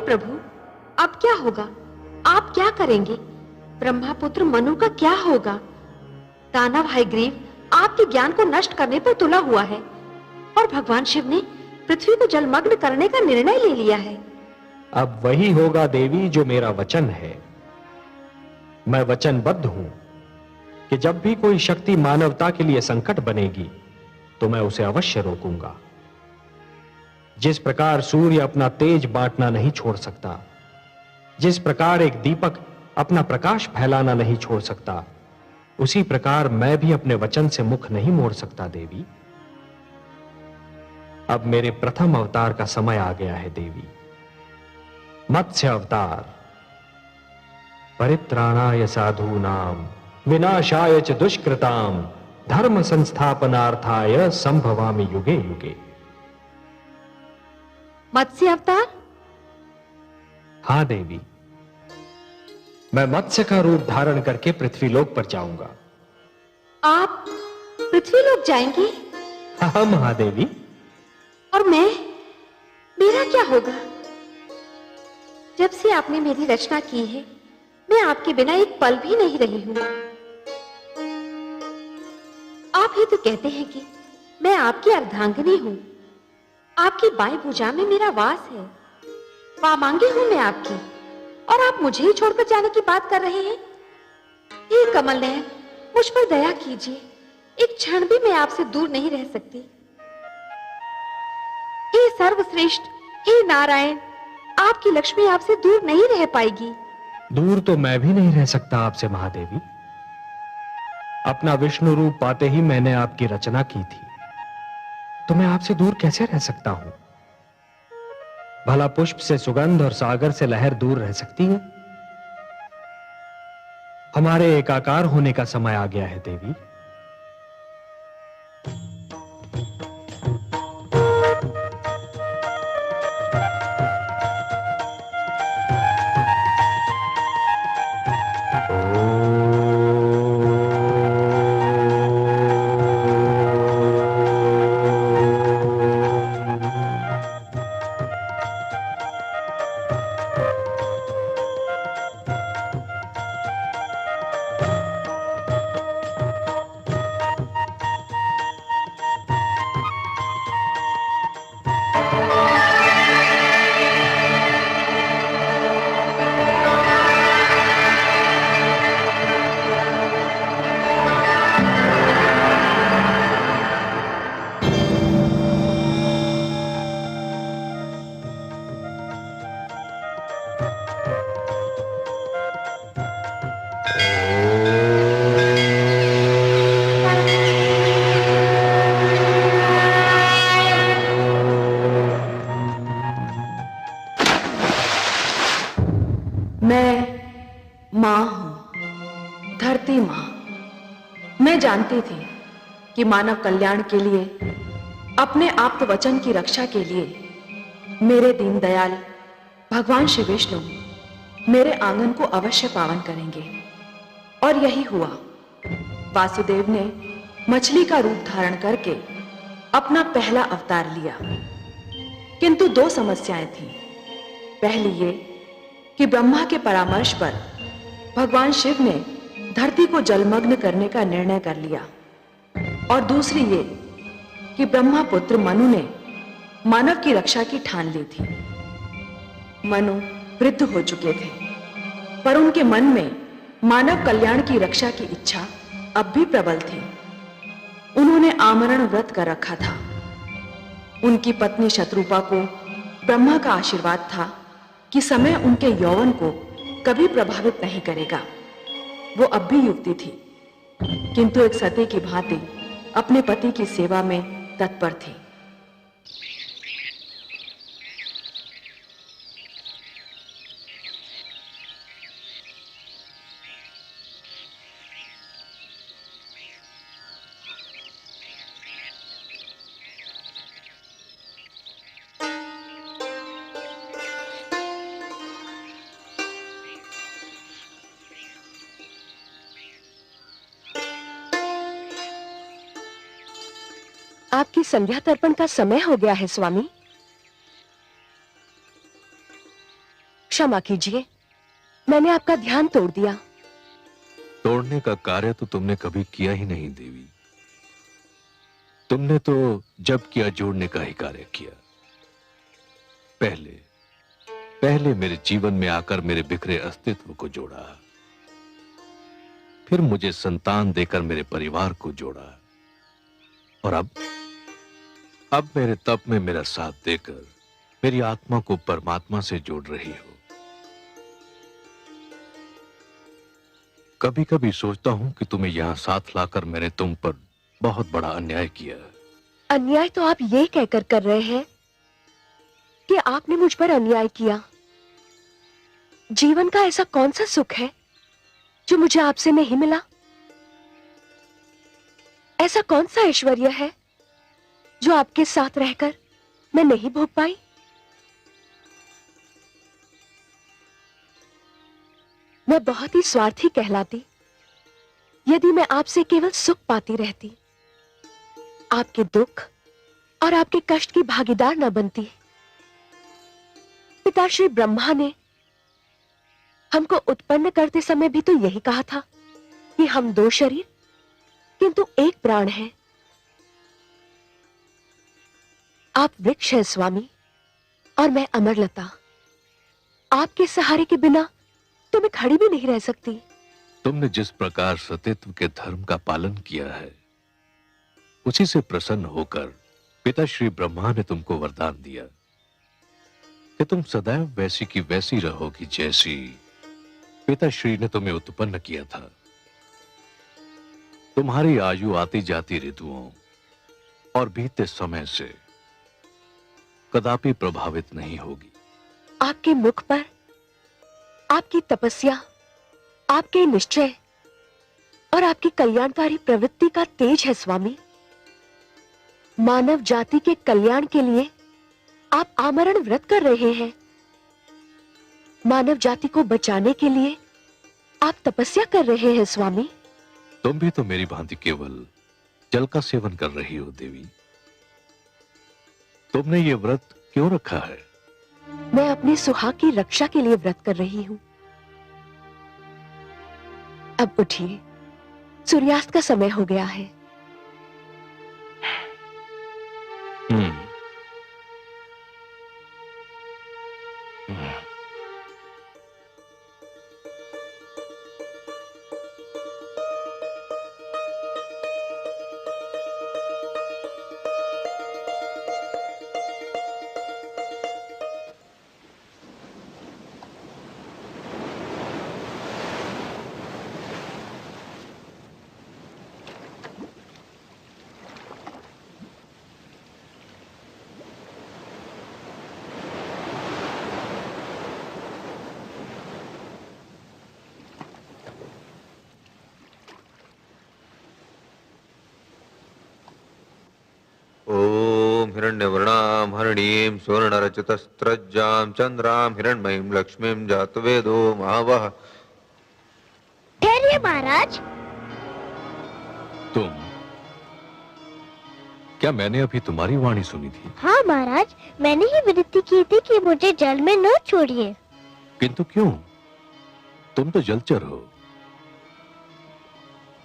प्रभु, अब क्या होगा? आप क्या करेंगे? ब्रह्मापुत्र मनु का क्या होगा? दानव हयग्रीव आपके ज्ञान को नष्ट करने पर तुला हुआ है और भगवान शिव ने पृथ्वी को जलमग्न करने का निर्णय ले लिया है। अब वही होगा देवी जो मेरा वचन है। मैं वचनबद्ध हूं कि जब भी कोई शक्ति मानवता के लिए संकट बनेगी तो मैं उसे अवश्य रोकूंगा। जिस प्रकार सूर्य अपना तेज बांटना नहीं छोड़ सकता, जिस प्रकार एक दीपक अपना प्रकाश फैलाना नहीं छोड़ सकता, उसी प्रकार मैं भी अपने वचन से मुख नहीं मोड़ सकता देवी। अब मेरे प्रथम अवतार का समय आ गया है देवी। मत्स्य अवतार। परित्राणाय साधूनाम विनाशाय च दुष्कृताम धर्म संस्थापनार्थाय संभवामि युगे युगे। मत्स्य अवतार? हां देवी, मैं मत्स्य का रूप धारण करके पृथ्वीलोक पर जाऊंगा। आप पृथ्वीलोक जाएंगे? हाँ महादेवी। और मेरा क्या होगा? जब से आपने मेरी रचना की है, मैं आपके बिना एक पल भी नहीं रही हूं। आप ही तो कहते हैं कि मैं आपकी अर्धांगिनी हूं। आपकी बाएं भुजा में मेरा वास है। वामांगी हूं मैं आपकी, और आप मुझे ही छोड़कर जाने की बात कर रहे हैं। हे कमल नयन, मुझ पर दया कीजिए। एक क्षण भी मैं आपसे दूर नहीं रह सकती। हे सर्वश्रेष्ठ, हे नारायण, आपकी लक्ष्मी आपसे दूर नहीं रह पाएगी। दूर तो मैं भी नहीं रह सकता आपसे महादेवी। अपना विष्णु रूप पाते ही मैंने आपकी रचना की थी, तो मैं आपसे दूर कैसे रह सकता हूं? भला पुष्प से सुगंध और सागर से लहर दूर रह सकती है? हमारे एकाकार होने का समय आ गया है देवी। जानती थी कि मानव कल्याण के लिए, अपने आप्त वचन की रक्षा के लिए मेरे दीनदयाल भगवान श्री विष्णु मेरे आंगन को अवश्य पावन करेंगे। और यही हुआ। वासुदेव ने मछली का रूप धारण करके अपना पहला अवतार लिया। किंतु दो समस्याएं थीं। पहली ये कि ब्रह्मा के परामर्श पर भगवान शिव ने धरती को जलमग्न करने का निर्णय कर लिया, और दूसरी ये कि ब्रह्मा पुत्र मनु ने मानव की रक्षा की ठान ली थी। मनु वृद्ध हो चुके थे, पर उनके मन में मानव कल्याण की रक्षा की इच्छा अब भी प्रबल थी। उन्होंने आमरण व्रत कर रखा था। उनकी पत्नी शत्रुपा को ब्रह्मा का आशीर्वाद था कि समय उनके यौवन को कभी प्रभावित नहीं करेगा। वो अब भी युवती थी, किंतु एक सती की भांति अपने पति की सेवा में तत्पर थी। आपकी संध्या तर्पण का समय हो गया है स्वामी। क्षमा कीजिए, मैंने आपका ध्यान तोड़ दिया। तोड़ने का कार्य तो तुमने कभी किया ही नहीं देवी। तुमने तो जब किया जोड़ने का ही कार्य किया। पहले पहले मेरे जीवन में आकर मेरे बिखरे अस्तित्व को जोड़ा, फिर मुझे संतान देकर मेरे परिवार को जोड़ा, और अब मेरे तप में मेरा साथ देकर मेरी आत्मा को परमात्मा से जोड़ रही हो। कभी कभी सोचता हूं कि तुम्हें यहां साथ लाकर मैंने तुम पर बहुत बड़ा अन्याय किया। अन्याय तो आप ये कहकर कर रहे हैं कि आपने मुझ पर अन्याय किया। जीवन का ऐसा कौन सा सुख है जो मुझे आपसे नहीं मिला? ऐसा कौन सा ऐश्वर्य है जो आपके साथ रहकर मैं नहीं भोग पाई? मैं बहुत ही स्वार्थी कहलाती यदि मैं आपसे केवल सुख पाती रहती, आपके दुख और आपके कष्ट की भागीदार न बनती। पिता श्री ब्रह्मा ने हमको उत्पन्न करते समय भी तो यही कहा था कि हम दो शरीर किंतु एक प्राण है। आप वृक्ष हैं स्वामी और मैं अमरलता। आपके सहारे के बिना तो मैं खड़ी भी नहीं रह सकती। तुमने जिस प्रकार सतीत्व के धर्म का पालन किया है, उसी से प्रसन्न होकर पिता श्री ब्रह्मा ने तुमको वरदान दिया कि तुम सदैव वैसी की वैसी रहोगी जैसी पिता श्री ने तुम्हें उत्पन्न किया था। तुम्हारी आयु आती जाती ऋतुओं और बीते समय से कदापि प्रभावित नहीं होगी। आपके मुख पर आपकी तपस्या, आपके निश्चय और आपकी कल्याणकारी प्रवृत्ति का तेज है स्वामी। मानव जाति के कल्याण के लिए आप आमरण व्रत कर रहे हैं। मानव जाति को बचाने के लिए आप तपस्या कर रहे हैं स्वामी। तुम भी तो मेरी भांति केवल जल का सेवन कर रही हो देवी। तुमने ये व्रत क्यों रखा है? मैं अपने सुहाग की रक्षा के लिए व्रत कर रही हूं। अब उठिए, सूर्यास्त का समय हो गया है। ओम हिरण्यवर्णां हरिणीं सुवर्णरचितस्त्रज्जां चंद्रां हिरण्मयीं लक्ष्मीं जातवेदो महावः। ठहरिए महाराज। तुम? क्या मैंने अभी तुम्हारी वाणी सुनी थी? हाँ महाराज, मैंने ही विनती की थी कि मुझे जल में न छोड़िए। किंतु क्यों? तुम तो जलचर हो।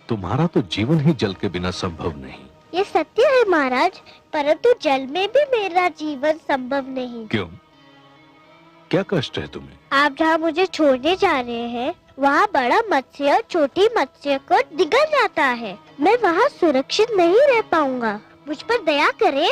तुम्हारा तो जीवन ही जल के बिना संभव नहीं। ये सत्य है महाराज, परंतु जल में भी मेरा जीवन संभव नहीं। क्यों? क्या कष्ट है तुम्हें? आप जहाँ मुझे छोड़ने जा रहे हैं, वहाँ बड़ा मत्स्य छोटी मत्स्य को निगल जाता है। मैं वहाँ सुरक्षित नहीं रह पाऊंगा। मुझ पर दया करें।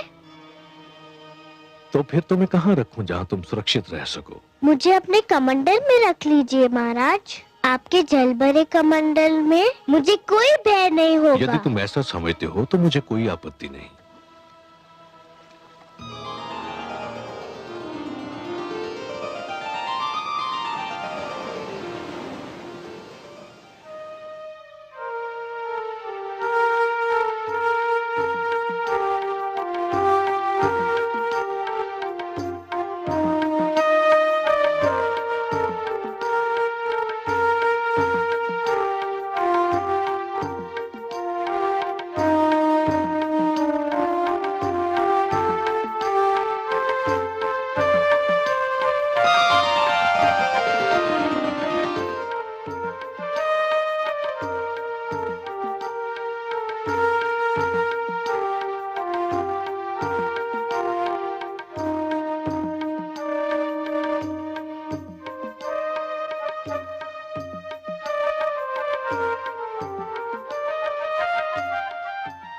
तो फिर तुम्हें कहाँ रखूं जहाँ तुम सुरक्षित रह सको? मुझे अपने कमंडल में रख लीजिए महाराज। आपके जल भरे कमंडल में मुझे कोई भय नहीं होगा। यदि तुम ऐसा समझते हो तो मुझे कोई आपत्ति नहीं।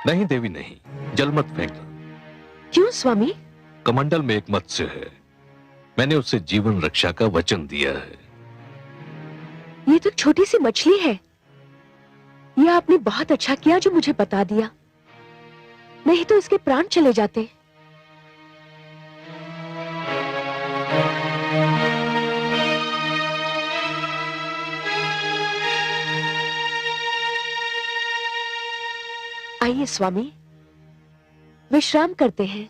नहीं देवी नहीं, जल मत फेंकना। क्यों स्वामी? कमंडल में एक मत्स्य है, मैंने उससे जीवन रक्षा का वचन दिया है। ये तो छोटी सी मछली है। यह आपने बहुत अच्छा किया जो मुझे बता दिया, नहीं तो इसके प्राण चले जाते। आइए स्वामी, विश्राम करते हैं।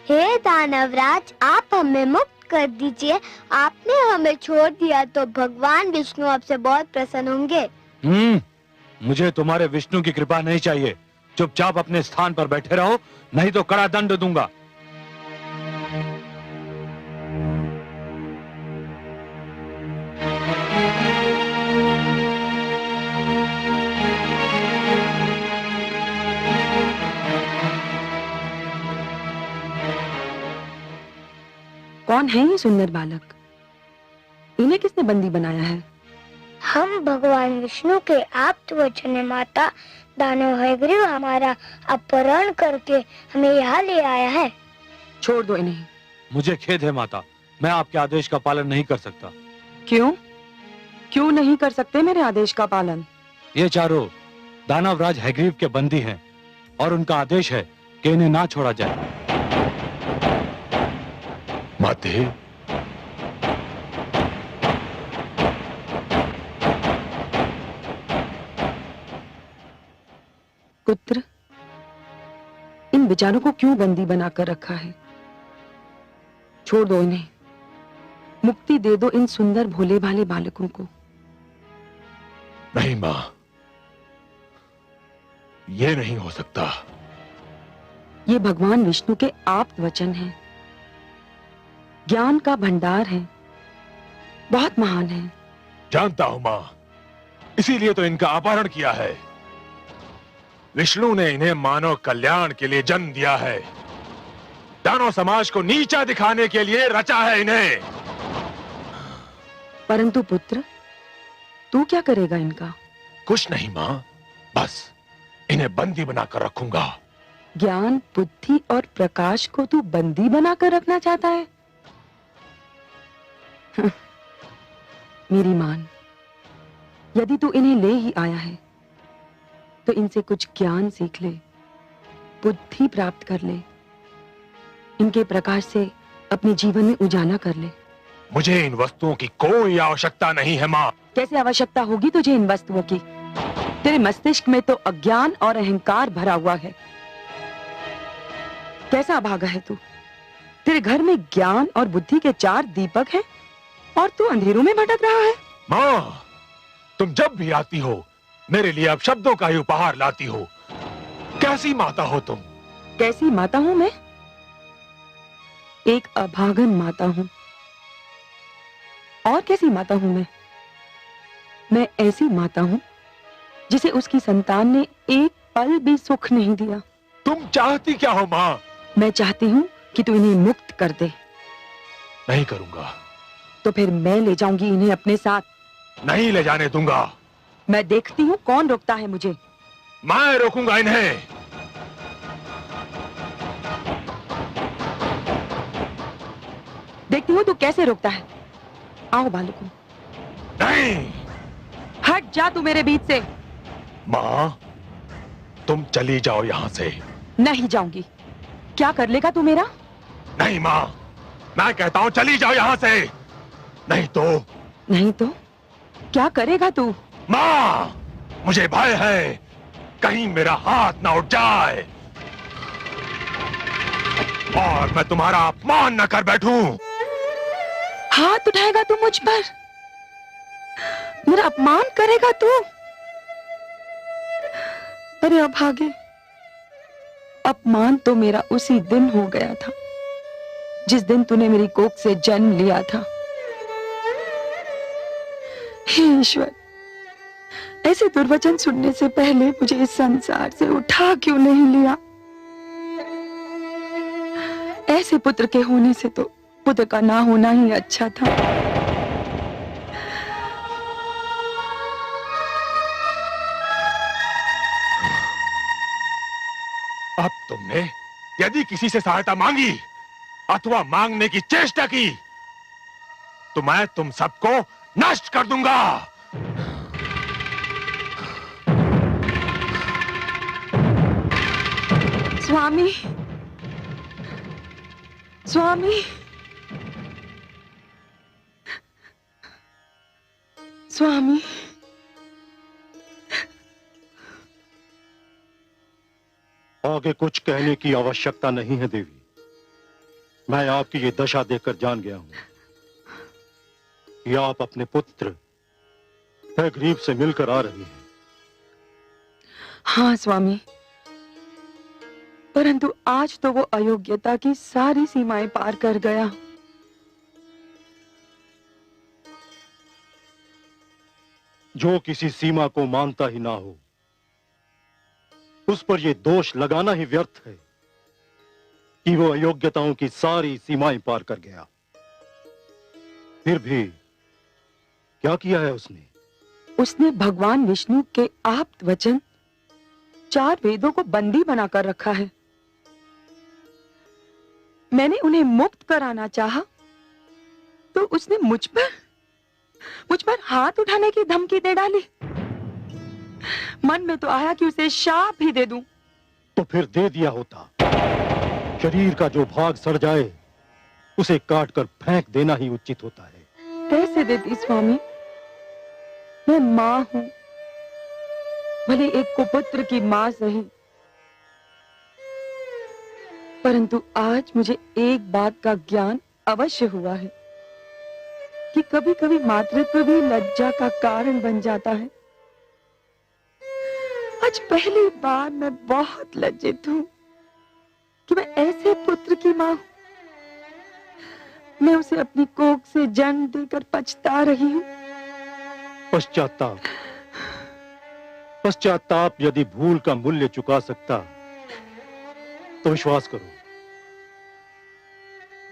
हे दानवराज, आप हमें मुक्त कर दीजिए। आपने हमें छोड़ दिया तो भगवान विष्णु आपसे बहुत प्रसन्न होंगे। मुझे तुम्हारे विष्णु की कृपा नहीं चाहिए। चुपचाप अपने स्थान पर बैठे रहो, नहीं तो कड़ा दंड दूंगा। कौन है ये सुंदर बालक? इन्हें किसने बंदी बनाया है? हम भगवान विष्णु के आप्त वचन माता दानव हयग्रीव हमारा अपहरण करके हमें यहाँ ले आया है। छोड़ दो इन्हें। मुझे खेद है माता, मैं आपके आदेश का पालन नहीं कर सकता। क्यों? क्यों नहीं कर सकते मेरे आदेश का पालन? ये चारों दानवराज हयग्रीव के बंदी हैं और उनका आदेश है कि इन्हें ना छोड़ा जाए। माते, पुत्र, इन बेचारों को क्यों बंदी बनाकर रखा है? छोड़ दो इन्हें, मुक्ति दे दो इन सुंदर भोले भाले बालकों को। नहीं मां, ये नहीं हो सकता। ये भगवान विष्णु के आप्त वचन हैं, ज्ञान का भंडार है, बहुत महान है। जानता हूं मां, इसीलिए तो इनका अपहरण किया है। विष्णु ने इन्हें मानव कल्याण के लिए जन्म दिया है, दानव समाज को नीचा दिखाने के लिए रचा है इन्हें। परंतु पुत्र, तू क्या करेगा इनका? कुछ नहीं मां, बस इन्हें बंदी बनाकर रखूंगा। ज्ञान, बुद्धि और प्रकाश को तू बंदी बनाकर रखना चाहता है? मेरी मान, यदि तू इन्हें ले ही आया है तो इनसे कुछ ज्ञान सीख ले, बुद्धि प्राप्त कर ले, इनके प्रकाश से अपने जीवन में उजाला कर ले। मुझे इन वस्तुओं की कोई आवश्यकता नहीं है मां। कैसे आवश्यकता होगी तुझे इन वस्तुओं की? तेरे मस्तिष्क में तो अज्ञान और अहंकार भरा हुआ है। कैसा अभागा है तू? तेरे घर में ज्ञान और बुद्धि के 4 दीपक हैं और तू अंधेरों में भटक रहा है। मां, तुम जब भी आती हो मेरे लिए अब शब्दों का ही उपहार लाती हो। कैसी माता हो तुम? कैसी माता हूं मैं? एक अभागन माता हूं। और कैसी माता हूं मैं? मैं ऐसी माता हूं जिसे उसकी संतान ने एक पल भी सुख नहीं दिया। तुम चाहती क्या हो मां? मैं चाहती हूं कि तू इन्हें मुक्त कर दे। नहीं करूंगा। तो फिर मैं ले जाऊंगी इन्हें अपने साथ। नहीं ले जाने दूंगा। मैं देखती हूँ कौन रोकता है मुझे। मैं रोकूंगा इन्हें। देखती हूँ तू कैसे रोकता है। आओ बालकों। नहीं। हट जा तू मेरे बीच से। मां, तुम चली जाओ यहां से। नहीं जाऊंगी। क्या कर लेगा तू मेरा? नहीं मां, मैं कहता हूं चली जाओ यहां से। नहीं तो? नहीं तो क्या करेगा तू? मां, मुझे भय है कहीं मेरा हाथ ना उठ जाए और मैं तुम्हारा अपमान न कर बैठूं। हाथ उठाएगा तू मुझ पर? मेरा अपमान करेगा तू? अरे अभागे, अपमान तो मेरा उसी दिन हो गया था जिस दिन तूने मेरी कोख से जन्म लिया था। हे ईश्वर, ऐसे दुर्वचन सुनने से पहले मुझे इस संसार से उठा क्यों नहीं लिया? ऐसे पुत्र के होने से तो पुत्र का ना होना ही अच्छा था। अब तुमने यदि किसी से सहायता मांगी अथवा मांगने की चेष्टा की तो मैं तुम सबको नष्ट कर दूंगा। स्वामी, स्वामी, स्वामी, आगे कुछ कहने की आवश्यकता नहीं है देवी। मैं आपकी ये दशा देखकर जान गया हूं कि आप अपने पुत्र हयग्रीव से मिलकर आ रही हैं। हाँ स्वामी, परंतु आज तो वो अयोग्यता की सारी सीमाएं पार कर गया। जो किसी सीमा को मानता ही ना हो उस पर यह दोष लगाना ही व्यर्थ है कि वो अयोग्यताओं की सारी सीमाएं पार कर गया। फिर भी क्या किया है उसने? उसने भगवान विष्णु के आप्त वचन 4 वेदों को बंदी बनाकर रखा है। मैंने उन्हें मुक्त कराना चाहा तो उसने मुझ पर हाथ उठाने की धमकी दे डाली। मन में तो आया कि उसे शाप ही दे दूं। तो फिर दे दिया होता। शरीर का जो भाग सड़ जाए उसे काट कर फेंक देना ही उचित होता है। कैसे देती स्वामी? मैं मां हूं, भले एक कुपुत्र की मां सही, परंतु आज मुझे एक बात का ज्ञान अवश्य हुआ है कि कभी कभी मातृत्व भी लज्जा का कारण बन जाता है। आज पहली बार मैं बहुत लज्जित हूं कि मैं ऐसे पुत्र की मां हूं। मैं उसे अपनी कोख से जन्म देकर पछता रही हूं। पश्चाताप यदि भूल का मूल्य चुका सकता तो विश्वास करो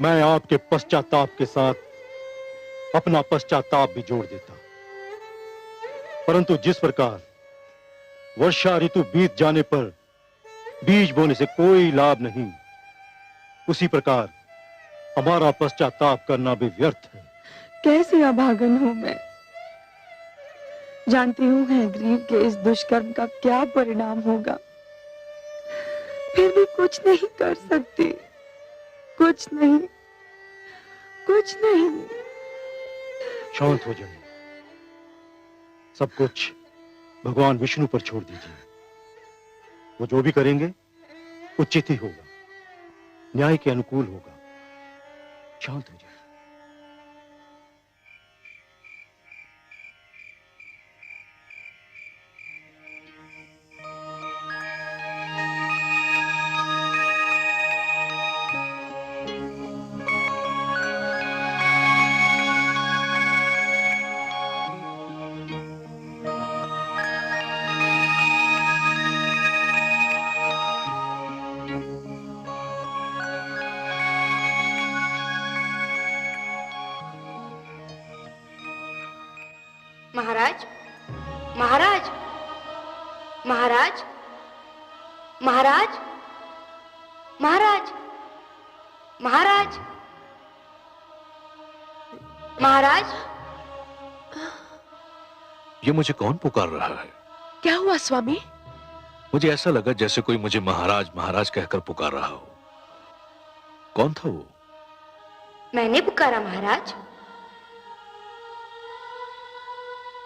मैं आपके पश्चाताप के साथ अपना पश्चाताप भी जोड़ देता। परंतु जिस प्रकार वर्षा ऋतु बीत जाने पर बीज बोने से कोई लाभ नहीं, उसी प्रकार हमारा पश्चाताप करना भी व्यर्थ है। कैसी अभागन हूं मैं। जानती हूं हयग्रीव के इस दुष्कर्म का क्या परिणाम होगा, फिर भी कुछ नहीं कर सकती। कुछ नहीं। शांत हो जाइए। सब कुछ भगवान विष्णु पर छोड़ दीजिए। वो जो भी करेंगे उचित ही होगा, न्याय के अनुकूल होगा। शांत हो जाइए। महाराज, महाराज, महाराज, महाराज, महाराज, महाराज, महाराज। ये मुझे कौन पुकार रहा है? क्या हुआ स्वामी? मुझे ऐसा लगा जैसे कोई मुझे महाराज महाराज कहकर पुकार रहा हो। कौन था वो? मैंने पुकारा महाराज।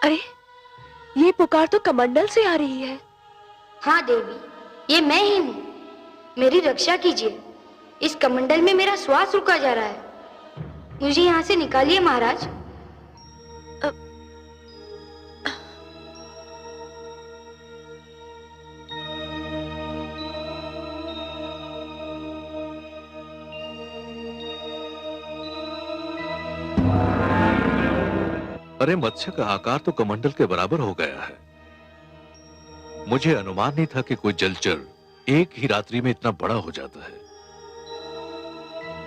अरे, ये पुकार तो कमंडल से आ रही है। हाँ देवी, ये मैं ही हूँ। मेरी रक्षा कीजिए। इस कमंडल में मेरा श्वास रुका जा रहा है। मुझे यहाँ से निकालिए महाराज। अरे, मत्स्य का आकार तो कमंडल के बराबर हो गया है। मुझे अनुमान नहीं था कि कोई जलचर एक ही रात्रि में इतना बड़ा हो जाता है।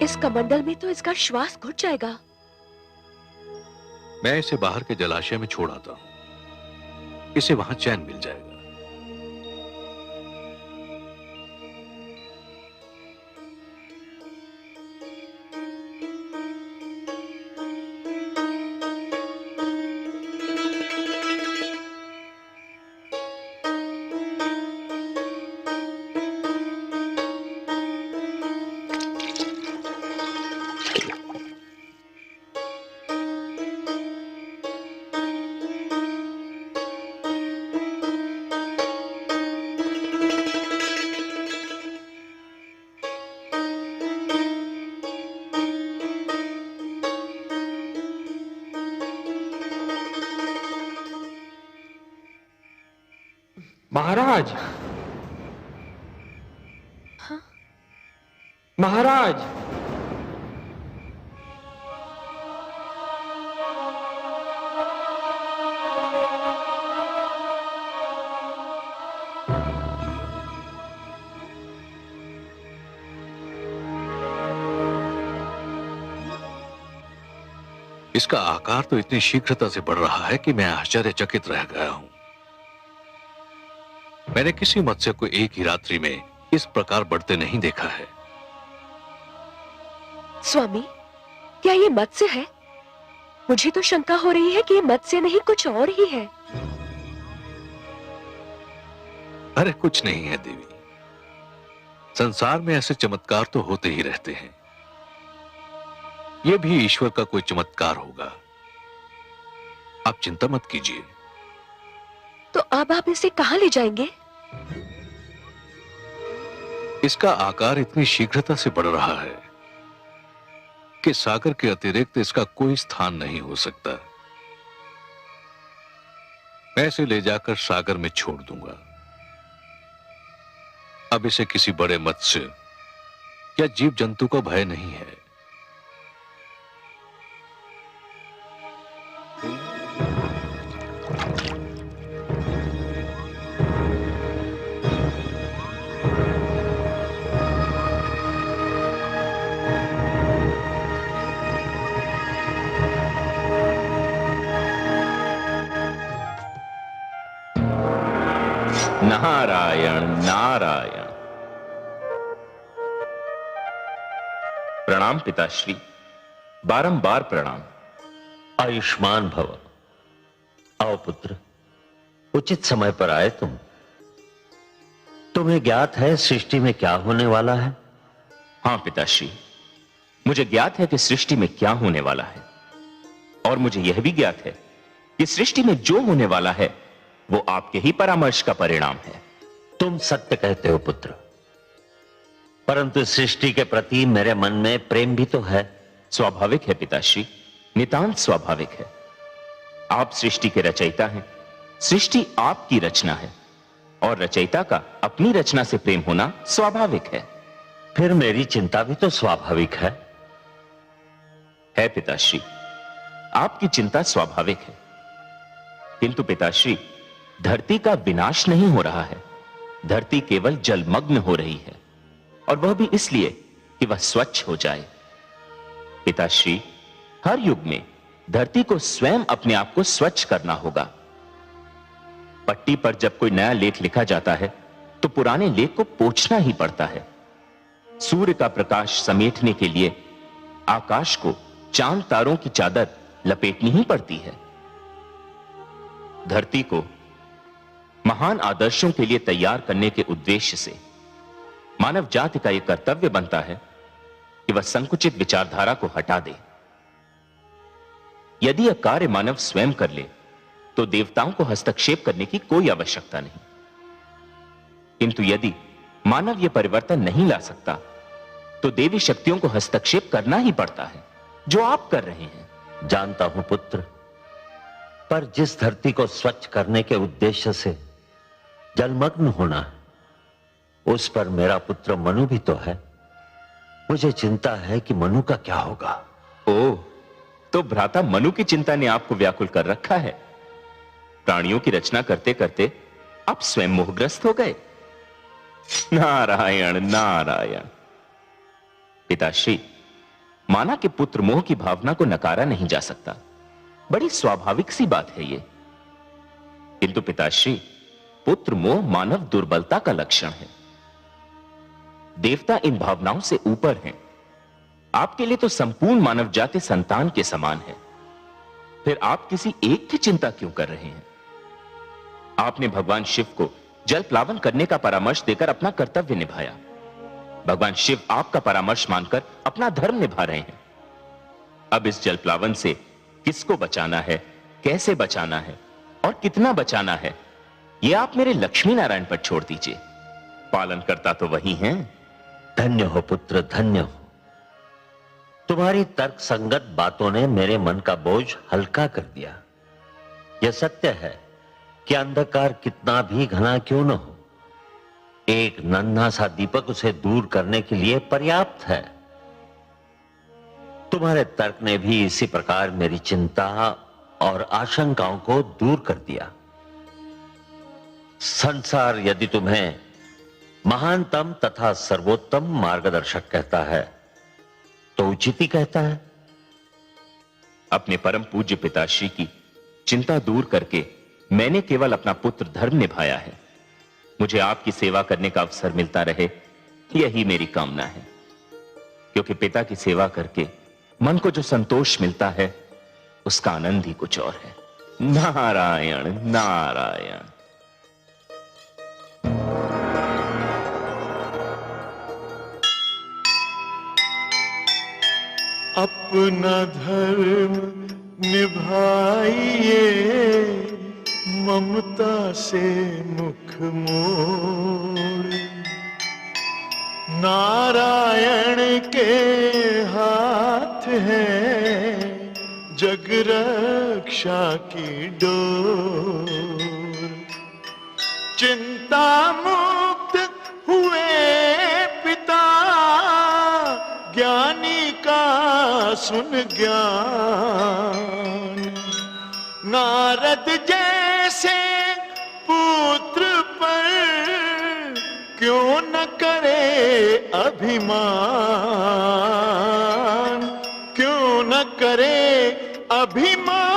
इस कमंडल में तो इसका श्वास घुट जाएगा। मैं इसे बाहर के जलाशय में छोड़ आता हूं, इसे वहां चैन मिल जाएगा। महाराज, महाराज, इसका आकार तो इतनी शीघ्रता से बढ़ रहा है कि मैं आश्चर्यचकित रह गया हूं। मैंने किसी मत्स्य को एक ही रात्रि में इस प्रकार बढ़ते नहीं देखा है। स्वामी, क्या ये मत्स्य है? मुझे तो शंका हो रही है कि ये मत्स्य नहीं कुछ और ही है। अरे कुछ नहीं है देवी, संसार में ऐसे चमत्कार तो होते ही रहते हैं। यह भी ईश्वर का कोई चमत्कार होगा। आप चिंता मत कीजिए। तो अब आप इसे कहां ले जाएंगे? इसका आकार इतनी शीघ्रता से बढ़ रहा है कि सागर के अतिरिक्त इसका कोई स्थान नहीं हो सकता। मैं इसे ले जाकर सागर में छोड़ दूंगा। अब इसे किसी बड़े मत्स्य या जीव जंतु का भय नहीं है। नारायण नारायण। प्रणाम पिताश्री, बारंबार प्रणाम। आयुष्मान भव। आओ पुत्र, उचित समय पर आए तुम। तुम्हें ज्ञात है सृष्टि में क्या होने वाला है? हां पिताश्री, मुझे ज्ञात है कि सृष्टि में क्या होने वाला है, और मुझे यह भी ज्ञात है कि सृष्टि में जो होने वाला है वो आपके ही परामर्श का परिणाम है। तुम सत्य कहते हो पुत्र, परंतु सृष्टि के प्रति मेरे मन में प्रेम भी तो है। स्वाभाविक है पिताश्री, नितांत स्वाभाविक है। आप सृष्टि के रचयिता हैं, सृष्टि आपकी रचना है, और रचयिता का अपनी रचना से प्रेम होना स्वाभाविक है। फिर मेरी चिंता भी तो स्वाभाविक है पिताश्री, आपकी चिंता स्वाभाविक है, किंतु पिताश्री धरती का विनाश नहीं हो रहा है। धरती केवल जलमग्न हो रही है, और वह भी इसलिए कि वह स्वच्छ हो जाए। पिताश्री, हर युग में धरती को स्वयं अपने आप को स्वच्छ करना होगा। पट्टी पर जब कोई नया लेख लिखा जाता है तो पुराने लेख को पोंछना ही पड़ता है। सूर्य का प्रकाश समेटने के लिए आकाश को चांद तारों की चादर लपेटनी ही पड़ती है। धरती को महान आदर्शों के लिए तैयार करने के उद्देश्य से मानव जाति का यह कर्तव्य बनता है कि वह संकुचित विचारधारा को हटा दे। यदि यह कार्य मानव स्वयं कर ले तो देवताओं को हस्तक्षेप करने की कोई आवश्यकता नहीं, किंतु यदि मानव यह परिवर्तन नहीं ला सकता तो देवी शक्तियों को हस्तक्षेप करना ही पड़ता है, जो आप कर रहे हैं। जानता हूं पुत्र, पर जिस धरती को स्वच्छ करने के उद्देश्य से जलमग्न होना है, उस पर मेरा पुत्र मनु भी तो है। मुझे चिंता है कि मनु का क्या होगा। ओह, तो भ्राता मनु की चिंता ने आपको व्याकुल कर रखा है। प्राणियों की रचना करते करते आप स्वयं मोहग्रस्त हो गए। नारायण नारायण। पिताश्री, माना कि पुत्र मोह की भावना को नकारा नहीं जा सकता, बड़ी स्वाभाविक सी बात है ये। किंतु पिताश्री, पुत्र मोह मानव दुर्बलता का लक्षण है। देवता इन भावनाओं से ऊपर हैं। आपके लिए तो संपूर्ण मानव जाति संतान के समान है। फिर आप किसी एक की चिंता क्यों कर रहे हैं? आपने भगवान शिव को जल प्लावन करने का परामर्श देकर अपना कर्तव्य निभाया। भगवान शिव आपका परामर्श मानकर अपना धर्म निभा रहे हैं। अब इस जल प्लावन से किसको बचाना है, कैसे बचाना है और कितना बचाना है, यह आप मेरे लक्ष्मी नारायण पर छोड़ दीजिए। पालन करता तो वही हैं। धन्य हो पुत्र, धन्य हो। तुम्हारी तर्क संगत बातों ने मेरे मन का बोझ हल्का कर दिया। यह सत्य है कि अंधकार कितना भी घना क्यों न हो, एक नन्हा सा दीपक उसे दूर करने के लिए पर्याप्त है। तुम्हारे तर्क ने भी इसी प्रकार मेरी चिंता और आशंकाओं को दूर कर दिया। संसार यदि तुम्हें महानतम तथा सर्वोत्तम मार्गदर्शक कहता है तो उचित ही कहता है। अपने परम पूज्य पिताश्री की चिंता दूर करके मैंने केवल अपना पुत्र धर्म निभाया है। मुझे आपकी सेवा करने का अवसर मिलता रहे, यही मेरी कामना है। क्योंकि पिता की सेवा करके मन को जो संतोष मिलता है, उसका आनंद ही कुछ और है। नारायण नारायण। अपना धर्म निभाइए, ममता से मुख मोड़। नारायण के हाथ है जग रक्षा की डोर। चिंता मुक्त हुए पिता, ज्ञानी का सुन ज्ञान। नारद जैसे पुत्र पर क्यों न करे अभिमान, क्यों न करे अभिमान।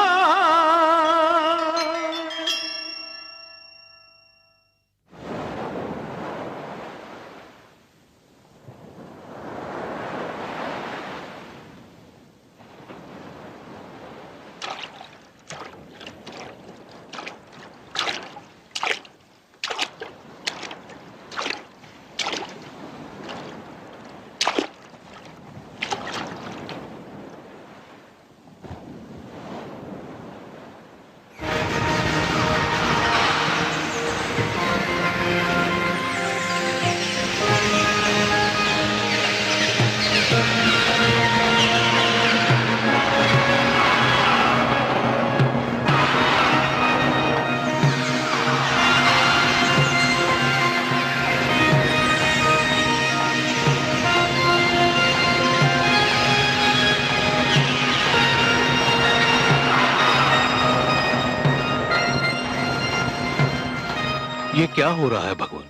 ये क्या हो रहा है भगवान?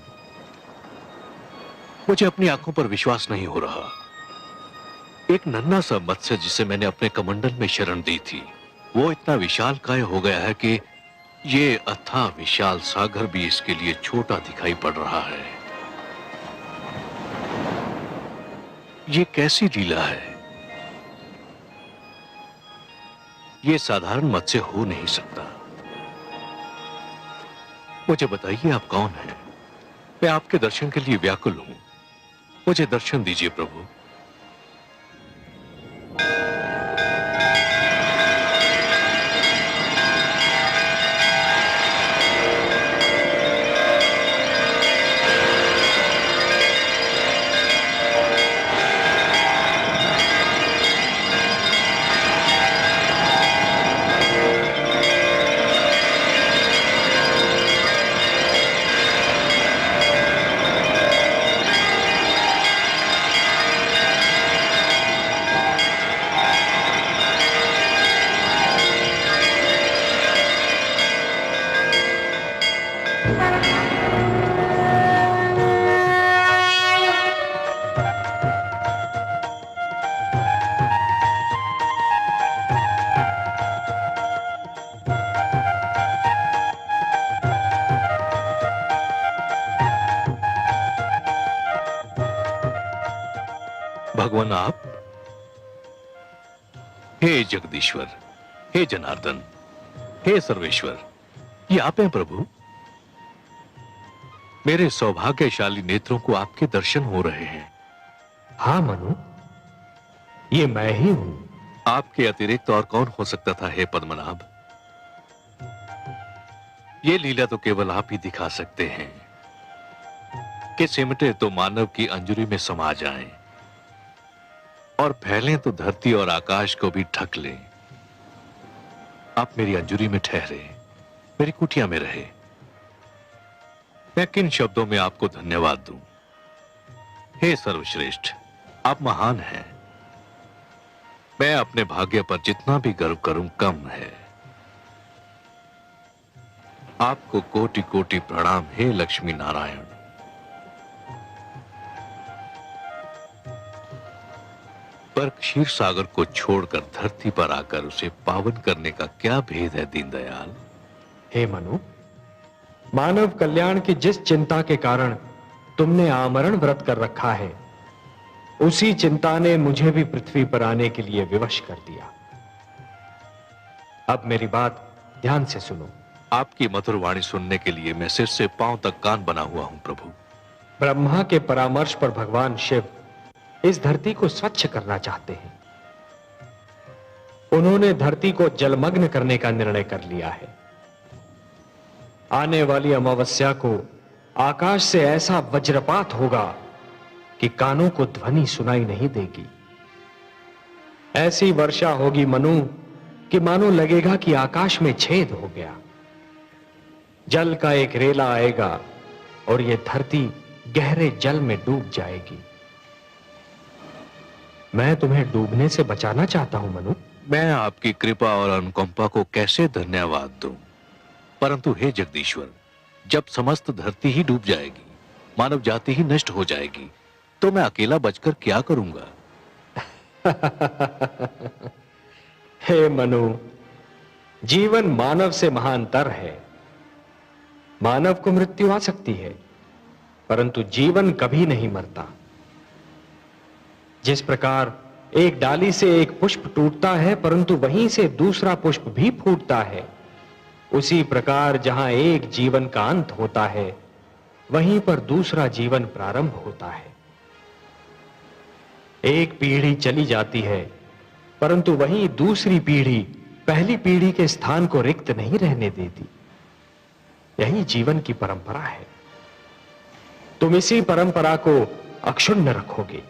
मुझे अपनी आंखों पर विश्वास नहीं हो रहा। एक नन्हा सा मत्स्य जिसे मैंने अपने कमंडल में शरण दी थी, वो इतना विशालकाय हो गया है कि ये अथाह विशाल सागर भी इसके लिए छोटा दिखाई पड़ रहा है। ये कैसी लीला है? ये साधारण मत्स्य हो नहीं सकता। मुझे बताइए आप कौन हैं? मैं आपके दर्शन के लिए व्याकुल हूं। मुझे दर्शन दीजिए प्रभु। भगवान आप? हे जगदीश्वर, हे जनार्दन, हे सर्वेश्वर, ये आप हैं प्रभु। मेरे सौभाग्यशाली नेत्रों को आपके दर्शन हो रहे हैं। हाँ मनु, ये मैं ही हूं। आपके अतिरिक्त और कौन हो सकता था हे पद्मनाभ? ये लीला तो केवल आप ही दिखा सकते हैं कि सिमटे तो मानव की अंजुरी में समा जाएं और फैलें तो धरती और आकाश को भी ढक लें। आप मेरी अंजुरी में ठहरे, मेरी कुटिया में रहे। मैं किन शब्दों में आपको धन्यवाद दूं? हे सर्वश्रेष्ठ, आप महान हैं। मैं अपने भाग्य पर जितना भी गर्व करूं कम है। आपको कोटि कोटि प्रणाम हे लक्ष्मी नारायण। पर क्षीर सागर को छोड़कर धरती पर आकर उसे पावन करने का क्या भेद है दीनदयाल? हे मनु, मानव कल्याण की जिस चिंता के कारण तुमने आमरण व्रत कर रखा है, उसी चिंता ने मुझे भी पृथ्वी पर आने के लिए विवश कर दिया। अब मेरी बात ध्यान से सुनो। आपकी मधुर वाणी सुनने के लिए मैं सिर से पांव तक कान बना हुआ हूं प्रभु। ब्रह्मा के परामर्श पर भगवान शिव इस धरती को स्वच्छ करना चाहते हैं। उन्होंने धरती को जलमग्न करने का निर्णय कर लिया है। आने वाली अमावस्या को आकाश से ऐसा वज्रपात होगा कि कानों को ध्वनि सुनाई नहीं देगी। ऐसी वर्षा होगी मनु कि मानो लगेगा कि आकाश में छेद हो गया। जल का एक रेला आएगा और यह धरती गहरे जल में डूब जाएगी। मैं तुम्हें डूबने से बचाना चाहता हूं मनु। मैं आपकी कृपा और अनुकंपा को कैसे धन्यवाद दूं? परंतु हे जगदीश्वर, जब समस्त धरती ही डूब जाएगी, मानव जाति ही नष्ट हो जाएगी, तो मैं अकेला बचकर क्या करूंगा? हे मनु, जीवन मानव से महानतर है। मानव को मृत्यु आ सकती है, परंतु जीवन कभी नहीं मरता। जिस प्रकार एक डाली से एक पुष्प टूटता है परंतु वहीं से दूसरा पुष्प भी फूटता है, उसी प्रकार जहां एक जीवन का अंत होता है, वहीं पर दूसरा जीवन प्रारंभ होता है। एक पीढ़ी चली जाती है, परंतु वहीं दूसरी पीढ़ी पहली पीढ़ी के स्थान को रिक्त नहीं रहने देती। यही जीवन की परंपरा है। तुम इसी परंपरा को अक्षुण्ण रखोगे,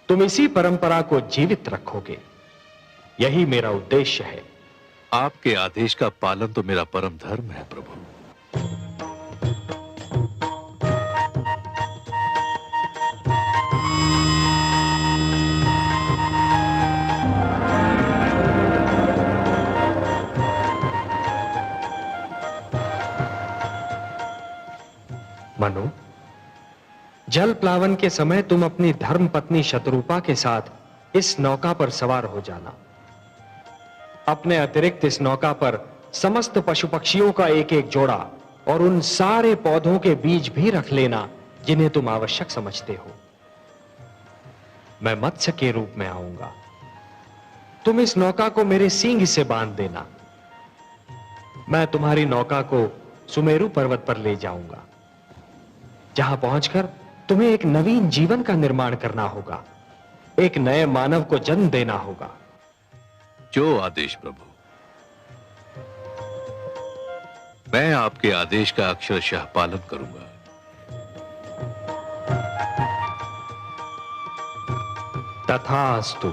तुम इसी परंपरा को जीवित रखोगे। यही मेरा उद्देश्य है। आपके आदेश का पालन तो मेरा परम धर्म है प्रभु। मनु, जल प्लावन के समय तुम अपनी धर्म पत्नी शतरूपा के साथ इस नौका पर सवार हो जाना। अपने अतिरिक्त इस नौका पर समस्त पशु पक्षियों का एक एक जोड़ा और उन सारे पौधों के बीज भी रख लेना जिन्हें तुम आवश्यक समझते हो। मैं मत्स्य के रूप में आऊंगा। तुम इस नौका को मेरे सींग से बांध देना। मैं तुम्हारी नौका को सुमेरु पर्वत पर ले जाऊंगा, जहां पहुंचकर तुम्हें एक नवीन जीवन का निर्माण करना होगा, एक नए मानव को जन्म देना होगा। जो आदेश प्रभु। मैं आपके आदेश का अक्षरशः पालन करूंगा। तथास्तु।